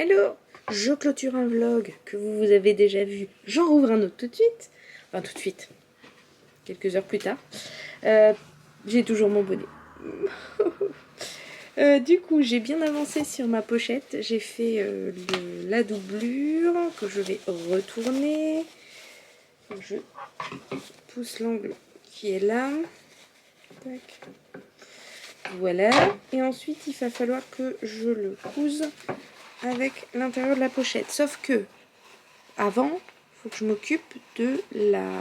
Hello! Je clôture un vlog que vous avez déjà vu. J'en rouvre un autre tout de suite. Enfin, tout de suite. Quelques heures plus tard. J'ai toujours mon bonnet. Du coup, j'ai bien avancé sur ma pochette. J'ai fait la doublure que je vais retourner. Je pousse l'angle qui est là. Tac. Voilà. Et ensuite, il va falloir que je le couse avec l'intérieur de la pochette. Sauf que, avant, il faut que je m'occupe de la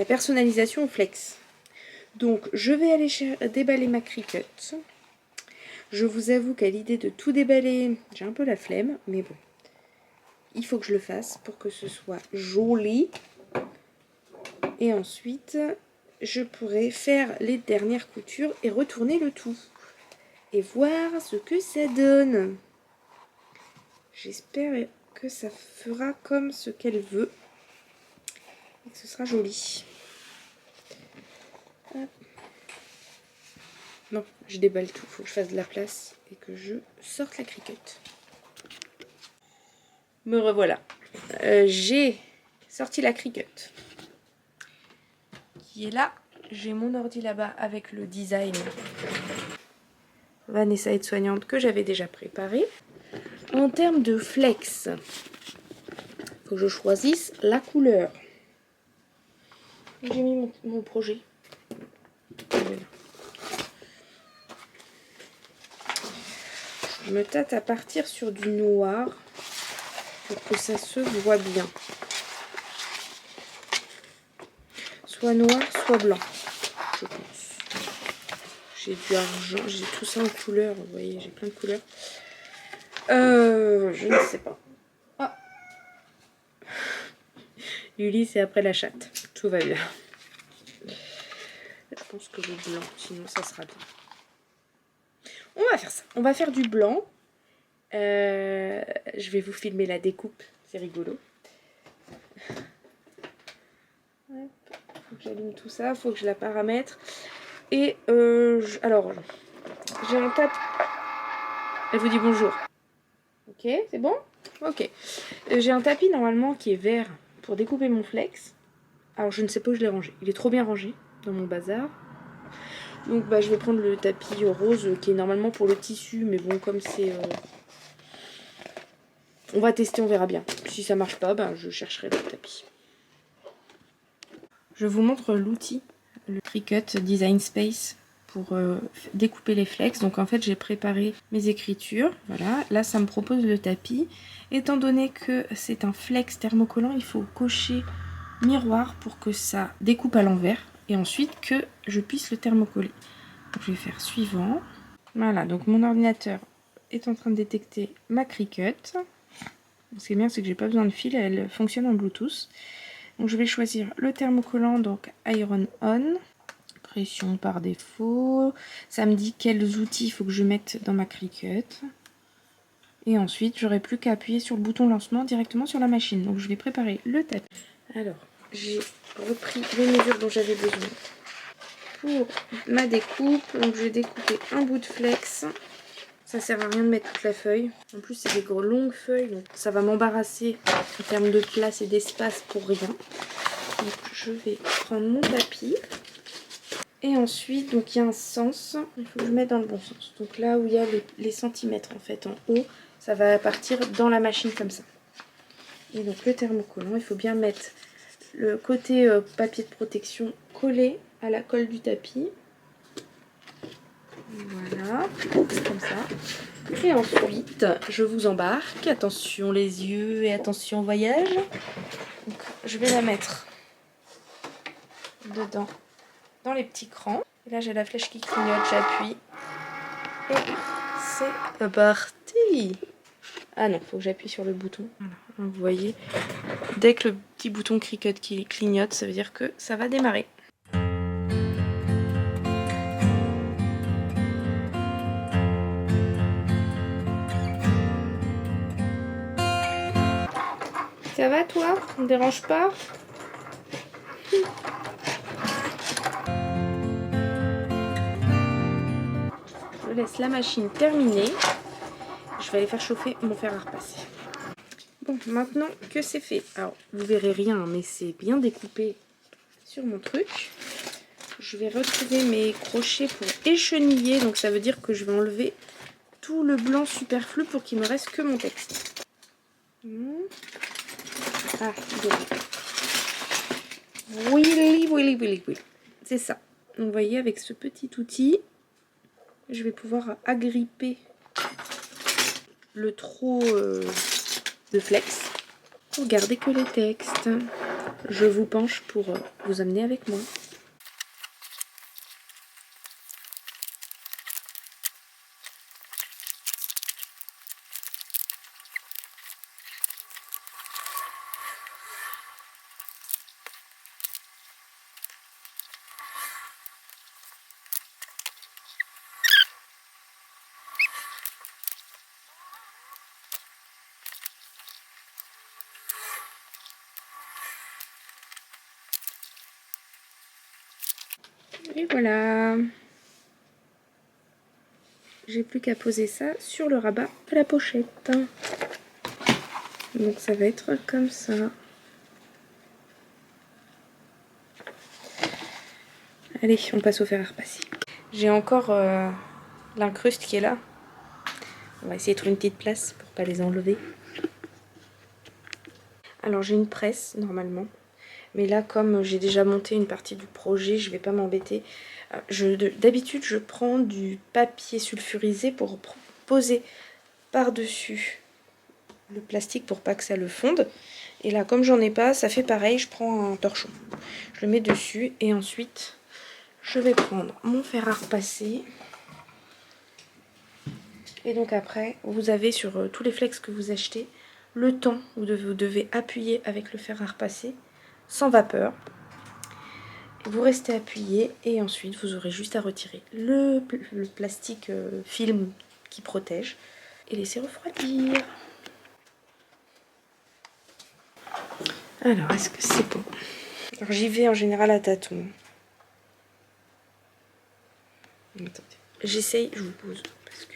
personnalisation au flex. Donc, je vais aller déballer ma Cricut. Je vous avoue qu'à l'idée de tout déballer, j'ai un peu la flemme, mais bon. Il faut que je le fasse pour que ce soit joli. Et ensuite, je pourrai faire les dernières coutures et retourner le tout. Et voir ce que ça donne. J'espère que ça fera comme ce qu'elle veut. Et que ce sera joli. Hop. Non, je déballe tout. Il faut que je fasse de la place et que je sorte la Cricut. Me revoilà. J'ai sorti la Cricut. Qui est là. J'ai mon ordi là-bas avec le design Vanessa aide-soignante que j'avais déjà préparé. En termes de flex, il faut que je choisisse la couleur. J'ai mis mon projet. Voilà. Je me tâte à partir sur du noir pour que ça se voit bien. Soit noir, soit blanc, je pense. J'ai du argent, j'ai tout ça en couleur, vous voyez, j'ai plein de couleurs. Je ne sais pas. Ah. Lily, c'est après la chatte. Tout va bien. Je pense que le blanc, sinon ça sera bien. On va faire ça. On va faire du blanc. Je vais vous filmer la découpe. C'est rigolo. Hop. Faut que j'allume tout ça. Faut que je la paramètre. Et alors, j'ai un tapis. Elle vous dit bonjour. Ok, c'est bon? Ok. J'ai un tapis normalement qui est vert pour découper mon flex. Alors je ne sais pas où je l'ai rangé. Il est trop bien rangé dans mon bazar. Donc bah, je vais prendre le tapis rose qui est normalement pour le tissu. Mais bon, comme c'est... On va tester, on verra bien. Si ça marche pas, bah, je chercherai le tapis. Je vous montre l'outil, le Cricut Design Space pour découper les flex. Donc en fait j'ai préparé mes écritures. Voilà, là ça me propose le tapis. Étant donné que c'est un flex thermocollant, il faut cocher miroir pour que ça découpe à l'envers. Et ensuite que je puisse le thermocoller. Donc je vais faire suivant. Voilà, donc mon ordinateur est en train de détecter ma Cricut. Ce qui est bien, c'est que j'ai pas besoin de fil, elle fonctionne en Bluetooth. Donc je vais choisir le thermocollant, donc Iron On. Pression par défaut. Ça me dit quels outils il faut que je mette dans ma Cricut. Et ensuite, j'aurai plus qu'à appuyer sur le bouton lancement directement sur la machine. Donc je vais préparer le tapis. Alors, j'ai repris les mesures dont j'avais besoin pour ma découpe. Donc je vais découper un bout de flex. Ça sert à rien de mettre toute la feuille. En plus, c'est des longues feuilles, donc ça va m'embarrasser en termes de place et d'espace pour rien. Donc, je vais prendre mon tapis. Et ensuite, donc il y a un sens. Il faut que je mette dans le bon sens. Donc là où il y a les centimètres en fait en haut, ça va partir dans la machine comme ça. Et donc le thermocollant, il faut bien mettre le côté papier de protection collé à la colle du tapis. Voilà, comme ça. Et ensuite, je vous embarque. Attention les yeux et attention voyage. Donc, je vais la mettre dedans, dans les petits crans. Et là, j'ai la flèche qui clignote, j'appuie. Et c'est parti. Ah non, il faut que j'appuie sur le bouton. Voilà, vous voyez, dès que le petit bouton Cricut qui clignote, ça veut dire que ça va démarrer. Ça va toi? On ne dérange pas? Je laisse la machine terminer. Je je vais aller faire chauffer mon fer à repasser. Bon, maintenant que c'est fait, alors vous verrez rien, mais c'est bien découpé sur mon truc. Je vais retrouver mes crochets pour écheniller, donc ça veut dire que je vais enlever tout le blanc superflu pour qu'il me reste que mon texte. Ah, oui. C'est ça. Donc vous voyez, avec ce petit outil, je vais pouvoir agripper le trop de flex pour garder que les textes. Je vous penche pour vous amener avec moi. Et voilà. J'ai plus qu'à poser ça sur le rabat de la pochette. Donc ça va être comme ça. Allez, on passe au fer à repasser. J'ai encore l'incruste qui est là. On va essayer de trouver une petite place pour pas les enlever. Alors j'ai une presse normalement. Mais là, comme j'ai déjà monté une partie du projet, je vais pas m'embêter. D'habitude, je prends du papier sulfurisé pour poser par-dessus le plastique pour pas que ça le fonde. Et là, comme j'en ai pas, ça fait pareil. Je prends un torchon. Je le mets dessus et ensuite, je vais prendre mon fer à repasser. Et donc après, vous avez sur tous les flex que vous achetez, le temps où vous devez appuyer avec le fer à repasser sans vapeur. Vous restez appuyé et ensuite vous aurez juste à retirer le plastique film qui protège et laisser refroidir. Alors, est-ce que c'est bon? Alors j'y vais en général à tâtons. Attendez. J'essaye, je vous pose parce que...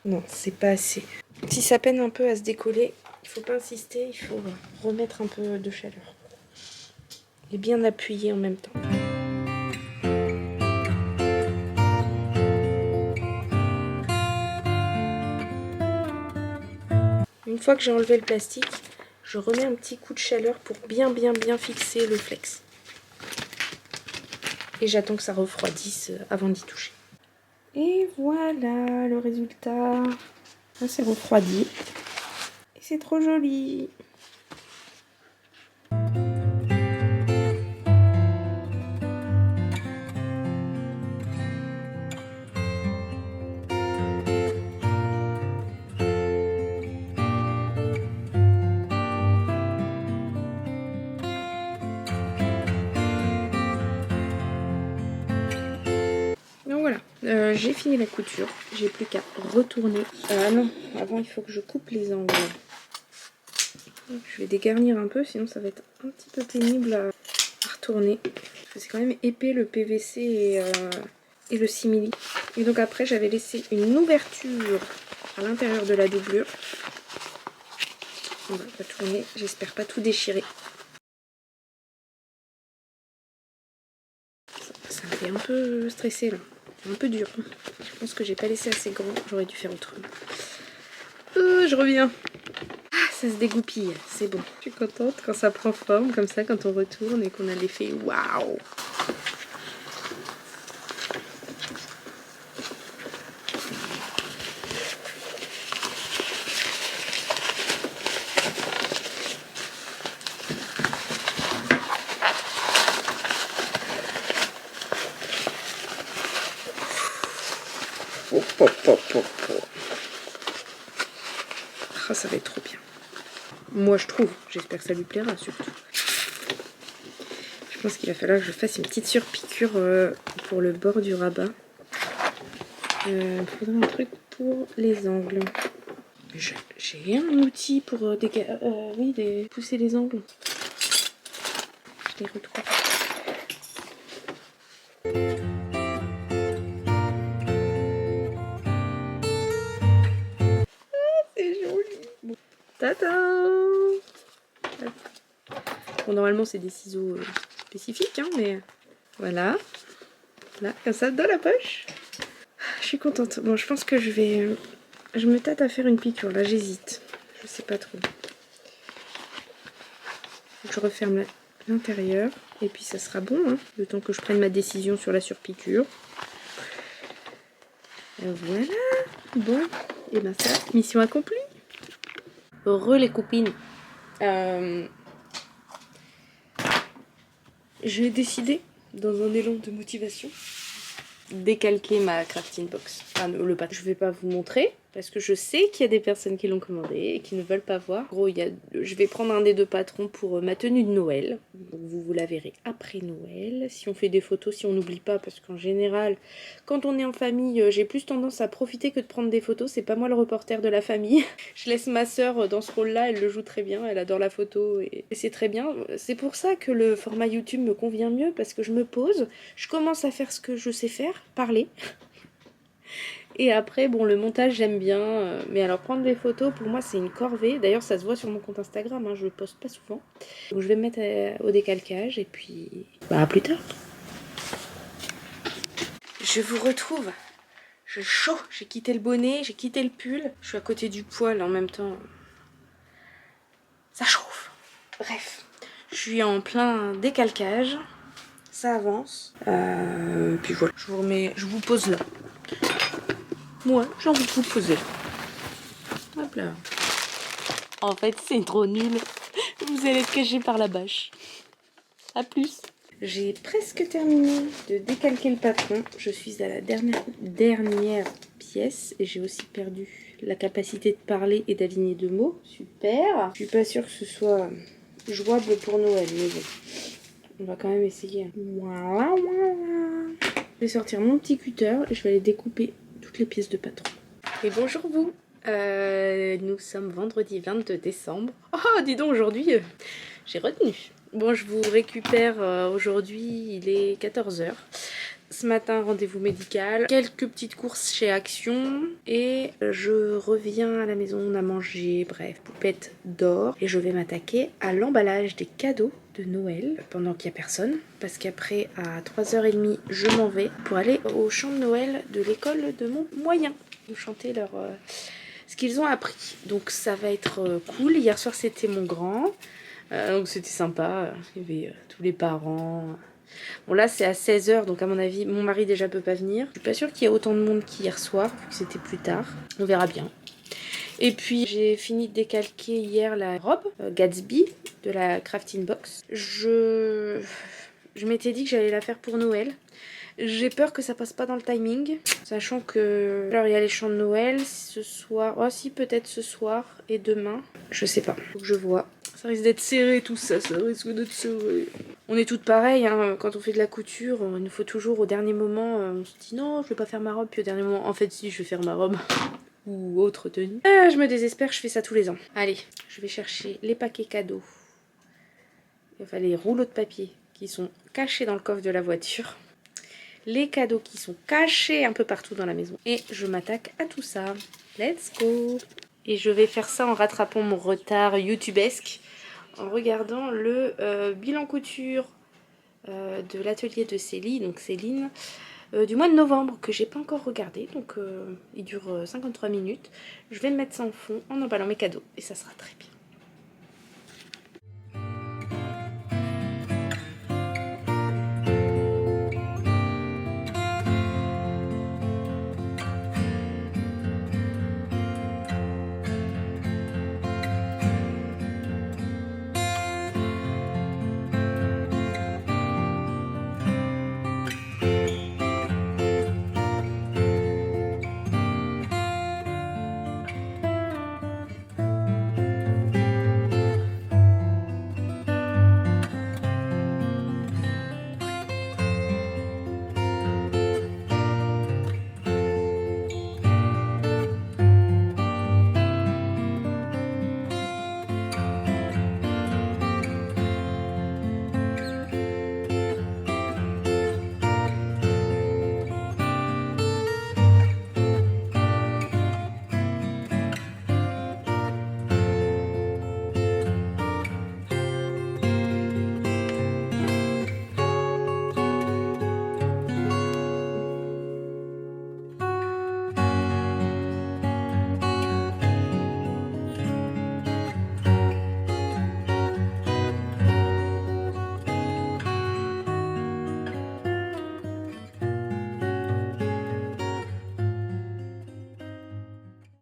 Non, c'est pas assez. Si ça peine un peu à se décoller, il faut pas insister, il faut remettre un peu de chaleur. Et bien appuyer en même temps. Une fois que j'ai enlevé le plastique, je remets un petit coup de chaleur pour bien fixer le flex. Et j'attends que ça refroidisse avant d'y toucher. Et voilà le résultat. Ça c'est refroidi. Et c'est trop joli. Donc voilà, j'ai fini la couture, j'ai plus qu'à retourner. Ah non, avant il faut que je coupe les angles. Je vais dégarnir un peu, sinon ça va être un petit peu pénible à retourner. Parce que c'est quand même épais le PVC et le simili. Et donc après j'avais laissé une ouverture à l'intérieur de la doublure. On va retourner, j'espère pas tout déchirer. Ça me fait un peu stressé là. Un peu dur. Je pense que j'ai pas laissé assez grand. J'aurais dû faire autrement. Je reviens. Ah, ça se dégoupille. C'est bon. Je suis contente quand ça prend forme comme ça, quand on retourne et qu'on a l'effet waouh. Ah, ça va être trop bien. Moi je trouve, j'espère que ça lui plaira surtout. Je pense qu'il va falloir que je fasse une petite surpiqûre pour le bord du rabat. Il faudrait un truc pour les angles. J'ai un outil pour pousser les angles. Je les retrouve. Tadam! Bon, normalement, c'est des ciseaux spécifiques, hein, mais voilà. Là, comme ça, dans la poche. Je suis contente. Bon, je pense que je vais... Je me tâte à faire une piqûre, là, j'hésite. Je sais pas trop. Je referme l'intérieur. Et puis, ça sera bon, hein, le temps que je prenne ma décision sur la surpiqûre. Voilà. Bon, et ben ça, mission accomplie. Les copines. J'ai décidé, dans un élan de motivation, décalquer ma crafting box. Enfin, le patron. Je vais pas vous montrer parce que je sais qu'il y a des personnes qui l'ont commandé et qui ne veulent pas voir. En gros, je vais prendre un des deux patrons pour ma tenue de Noël. Donc vous la verrez après Noël. Si on fait des photos, si on n'oublie pas, parce qu'en général, quand on est en famille, j'ai plus tendance à profiter que de prendre des photos. C'est pas moi le reporter de la famille. Je laisse ma soeur dans ce rôle-là, elle le joue très bien, elle adore la photo et c'est très bien. C'est pour ça que le format YouTube me convient mieux, parce que je me pose, je commence à faire ce que je sais faire, parler. Et après, bon, le montage, j'aime bien. Mais alors, prendre des photos, pour moi, c'est une corvée. D'ailleurs, ça se voit sur mon compte Instagram, hein, je le poste pas souvent. Donc, je vais me mettre au décalcage et puis... Bah, à plus tard. Je vous retrouve. Je suis chaud. J'ai quitté le bonnet, j'ai quitté le pull. Je suis à côté du poêle en même temps. Ça chauffe. Bref, je suis en plein décalcage. Ça avance. Puis voilà, je vous pose là. Moi, j'ai envie de vous poser. Hop là. En fait, c'est trop nul. Vous allez être caché par la bâche. A plus. J'ai presque terminé de décalquer le patron. Je suis à la dernière pièce et j'ai aussi perdu la capacité de parler et d'aligner deux mots. Super. Je suis pas sûre que ce soit jouable pour Noël, mais bon. On va quand même essayer. Voilà, voilà. Je vais sortir mon petit cutter et je vais aller découper toutes les pièces de patron. Et bonjour vous. Nous sommes vendredi 22 décembre. Oh, dis donc, aujourd'hui, j'ai retenu. Bon, je vous récupère aujourd'hui, il est 14 h. Ce matin, rendez-vous médical, quelques petites courses chez Action et je reviens à la maison, on a mangé, bref, poupette d'or. Et je vais m'attaquer à l'emballage des cadeaux de Noël pendant qu'il n'y a personne. Parce qu'après, à 3 h 30, je m'en vais pour aller au chant de Noël de l'école de mon moyen. Ils chanter ce qu'ils ont appris. Donc ça va être cool. Hier soir, c'était mon grand. Donc c'était sympa. Il y avait tous les parents. Bon là c'est à 16 h, donc à mon avis mon mari déjà peut pas venir. Je suis pas sûre qu'il y ait autant de monde qu'hier soir, vu que c'était plus tard. On verra bien. Et puis j'ai fini de décalquer hier la robe Gatsby de la crafting box. Je m'étais dit que j'allais la faire pour Noël. J'ai peur que ça passe pas dans le timing, sachant que alors il y a les chants de Noël ce soir. Oh si, peut-être ce soir et demain. Je sais pas, faut que je vois. Ça risque d'être serré tout ça, ça risque d'être serré. On est toutes pareilles, hein. Quand on fait de la couture, il nous faut toujours au dernier moment, on se dit non, je vais pas faire ma robe, puis au dernier moment, en fait si, je vais faire ma robe. Ou autre tenue. Je me désespère, je fais ça tous les ans. Allez, je vais chercher les paquets cadeaux. Enfin, les rouleaux de papier qui sont cachés dans le coffre de la voiture. Les cadeaux qui sont cachés un peu partout dans la maison. Et je m'attaque à tout ça. Let's go! Et je vais faire ça en rattrapant mon retard youtubesque, en regardant le bilan couture de l'atelier de Céline, donc Céline, du mois de novembre, que j'ai pas encore regardé. Donc il dure 53 minutes. Je vais me mettre ça en fond en emballant mes cadeaux. Et ça sera très bien.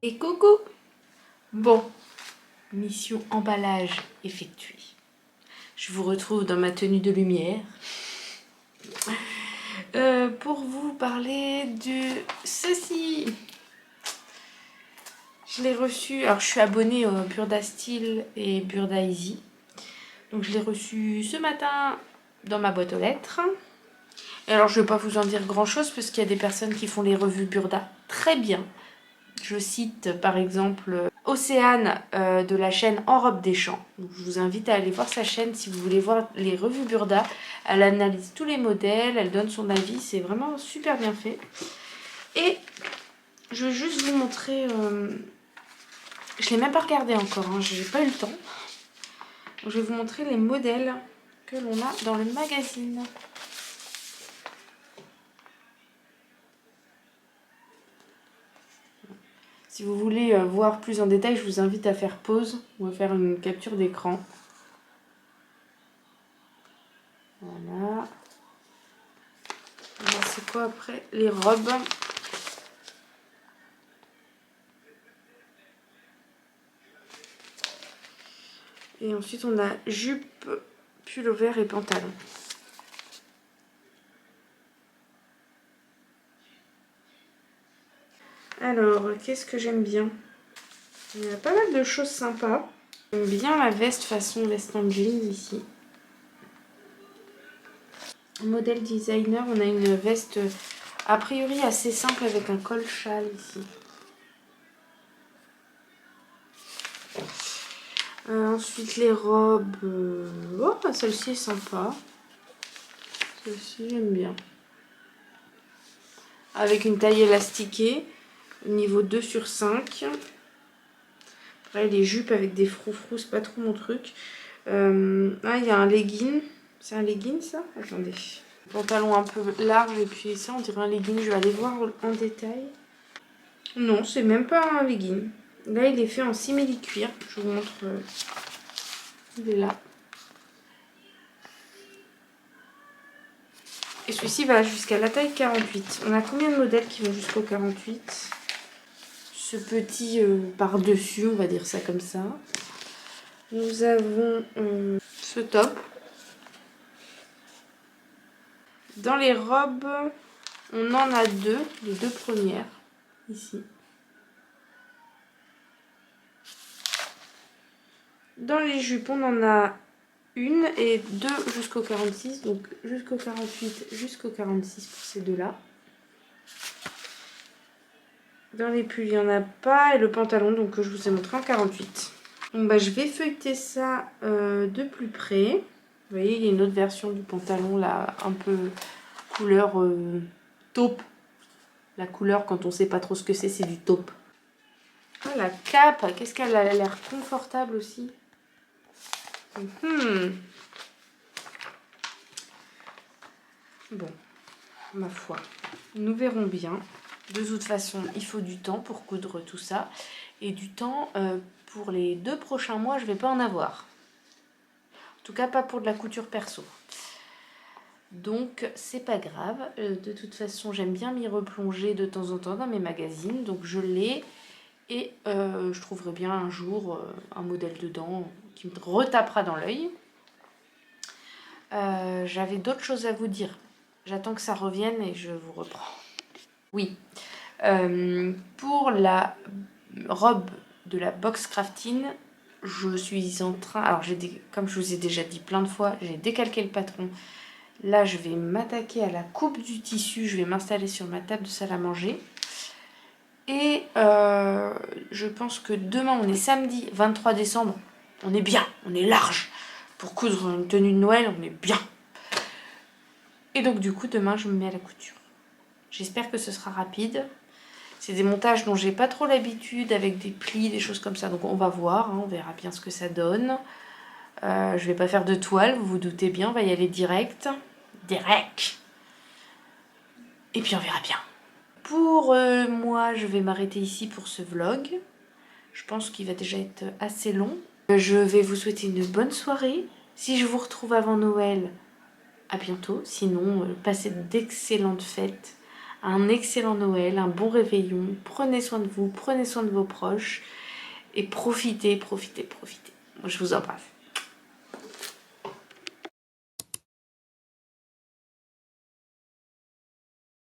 Et coucou! Bon, mission emballage effectuée. Je vous retrouve dans ma tenue de lumière pour vous parler de ceci. Je l'ai reçu, alors je suis abonnée au Burda Style et Burda Easy. Donc je l'ai reçu ce matin dans ma boîte aux lettres. Et alors je ne vais pas vous en dire grand chose parce qu'il y a des personnes qui font les revues Burda très bien. Je cite par exemple Océane de la chaîne En robe des champs. Donc, je vous invite à aller voir sa chaîne si vous voulez voir les revues Burda. Elle analyse tous les modèles, elle donne son avis, c'est vraiment super bien fait. Et je vais juste vous montrer, je ne l'ai même pas regardé encore, hein, j'ai pas eu le temps. Donc, je vais vous montrer les modèles que l'on a dans le magazine. Si vous voulez voir plus en détail, je vous invite à faire pause ou à faire une capture d'écran. Voilà. Alors, c'est quoi après? Les robes. Et ensuite, on a jupe, pull-over et pantalon. Alors, qu'est-ce que j'aime bien? Il y a pas mal de choses sympas. J'aime bien la veste façon veste en jeans ici. Modèle designer, on a une veste a priori assez simple avec un col châle ici. Ensuite les robes, oh celle-ci est sympa. Celle-ci j'aime bien. Avec une taille élastiquée, niveau 2/5. Après les jupes avec des froufrous, c'est pas trop mon truc. Ah il y a un legging. C'est un legging ça? Attendez. Pantalon un peu large et puis ça on dirait un legging. Je vais aller voir en détail. Non, c'est même pas un legging. Là il est fait en simili-cuir. Je vous montre. Il est là. Et celui-ci va jusqu'à la taille 48. On a combien de modèles qui vont jusqu'au 48? Ce petit par-dessus, on va dire ça comme ça. Nous avons ce top. Dans les robes, on en a deux, les deux premières, ici. Dans les jupes, on en a une et deux jusqu'au 46, donc jusqu'au 48, jusqu'au 46 pour ces deux-là. Dans les pulls, il n'y en a pas, et le pantalon, donc je vous ai montré en 48. Donc bah, je vais feuilleter ça de plus près. Vous voyez, il y a une autre version du pantalon, là, un peu couleur taupe. La couleur, quand on ne sait pas trop ce que c'est du taupe. Ah, la cape, qu'est-ce qu'elle a l'air confortable aussi. Bon, ma foi, nous verrons bien. De toute façon, il faut du temps pour coudre tout ça. Et du temps, pour les 2 prochains mois, je ne vais pas en avoir. En tout cas, pas pour de la couture perso. Donc, c'est pas grave. De toute façon, j'aime bien m'y replonger de temps en temps dans mes magazines. Donc, je l'ai. Et je trouverai bien un jour un modèle dedans qui me retapera dans l'œil. J'avais d'autres choses à vous dire. J'attends que ça revienne et je vous reprends. Oui. Pour la robe de la box crafting, je suis en train... Alors, comme je vous ai déjà dit plein de fois, j'ai décalqué le patron. Là, je vais m'attaquer à la coupe du tissu. Je vais m'installer sur ma table de salle à manger. Et je pense que demain, on est samedi 23 décembre. On est bien, on est large. Pour coudre une tenue de Noël, on est bien. Et donc, du coup, demain, je me mets à la couture. J'espère que ce sera rapide. C'est des montages dont j'ai pas trop l'habitude, avec des plis, des choses comme ça. Donc, on va voir, hein, on verra bien ce que ça donne. Je vais pas faire de toile, vous vous doutez bien. On va y aller direct. Direct. Et puis, on verra bien. Pour moi, je vais m'arrêter ici pour ce vlog. Je pense qu'il va déjà être assez long. Je vais vous souhaiter une bonne soirée. Si je vous retrouve avant Noël, à bientôt. Sinon, passez d'excellentes fêtes un excellent Noël, un bon réveillon. Prenez soin de vous, prenez soin de vos proches et profitez, profitez, profitez. Je vous embrasse.